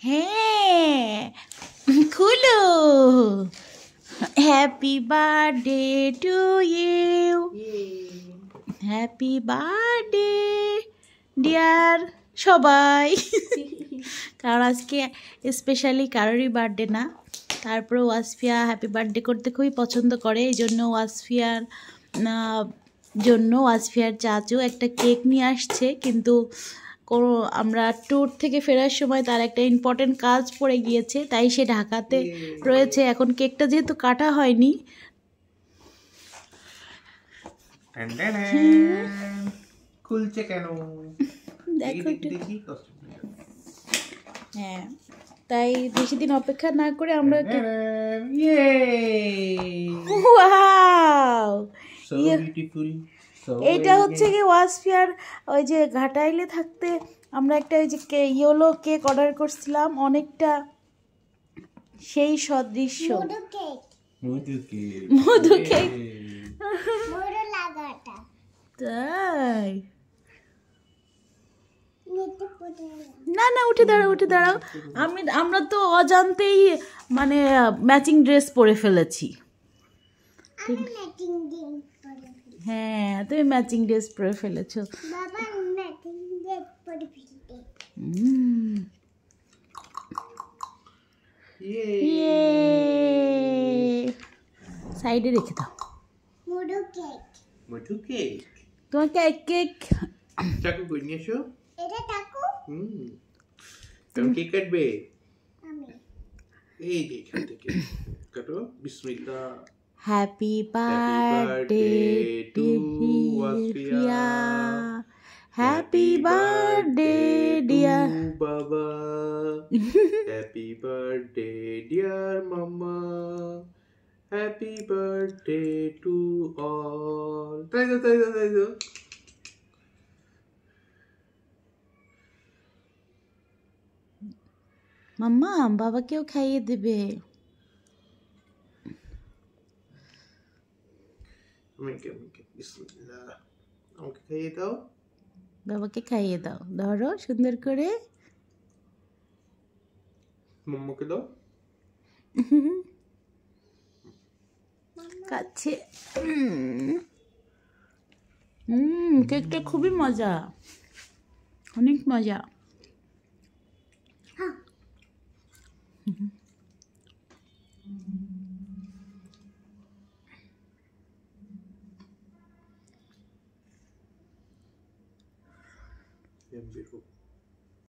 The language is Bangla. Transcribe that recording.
হ্যাঁ খুলো happy birthday to you happy birthday dear সবাই কারণ আজকে স্পেশালি কারোরই বার্থডে না, তারপরে ওয়াসফিয়া হ্যাপি বার্থডে করতে খুবই পছন্দ করে। এই জন্য ওয়াসফিয়ার চাচু একটা কেক নিয়ে আসছে, কিন্তু আমরা ট্যুর থেকে ফেরার সময় তার একটা ইম্পর্টেন্ট কাজ পড়ে গিয়েছে, তাই সে ঢাকাতে রয়েছে। এখন কেকটা যেহেতু কাটা হয়নি, খুলছে কেন দেখো হ্যাঁ, তাই বেশি দিন অপেক্ষা না করে আমরা এইটা হচ্ছে কি ওয়াসফিয়ার ওই যে ঘাটাইলে থাকতে আমরা একটা ওই যে ইয়েলো কেক অর্ডার করছিলাম, অনেকটা সেই সদৃশ্য মধু কেক তাই না না উঠে দাঁড়াও আমরা তো অজান্তেই মানে ম্যাচিং ড্রেস পরে ফেলেছি। হ্যাঁ তুমি ম্যাচিং ড্রেস পরে ফেলেছো। সাইডে রেখে দাও তোমাকে এক কেক চাকু কই নিয়ে এসো। তুমি কেক কাটবে? এই যে এখান থেকে কাটো। বিসমিল্লাহ। Happy birthday to Wasfia, happy birthday dear বাবা, হ্যাপি বার্থডে ডিয়ার মাম্মা, হ্যাপি বার্থডে টু অল। তাই তো মাম্মা বাবাকেও খাইয়ে দেবে। বিসমিল্লাহ। আমাকে খাইয়ে দাও। বাবাকে খাইয়ে দাও, ধরো সুন্দর করে। মাম্মাকে দাও। কাছে কেকটা খুবই মজা, অনেক মজা। Bien, viejo.